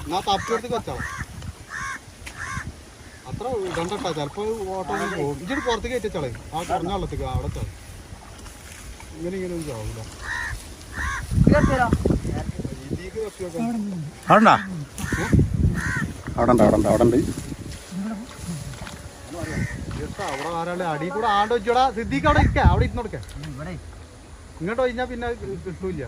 എന്നാ തപ്പിയെടുത്ത് വെച്ചാൽ അത്ര ഇടണ്ടട്ടാ. ചിലപ്പോ ഓട്ടോ പോകും. ഇഞ്ചിട്ട് പുറത്തേക്ക് കയറ്റിച്ചാളേ. ആ കുറഞ്ഞ വെള്ളത്തേക്ക് അവിടെ ചാവും. ഇങ്ങനെ ഒന്നും ചാവൂല. ഇതിക്ക് തപ്പി വെക്കാം. അവിടെ ആരാളെ അടി കൂടെ ആണ്ട് വെച്ചോടാ. സിദ്ദീഖ് അവിടെ ഇരിക്ക. അവിടെ ഇരുന്ന് കൊടുക്ക. ഇങ്ങോട്ട് കഴിഞ്ഞാ പിന്നെ കിട്ടൂല.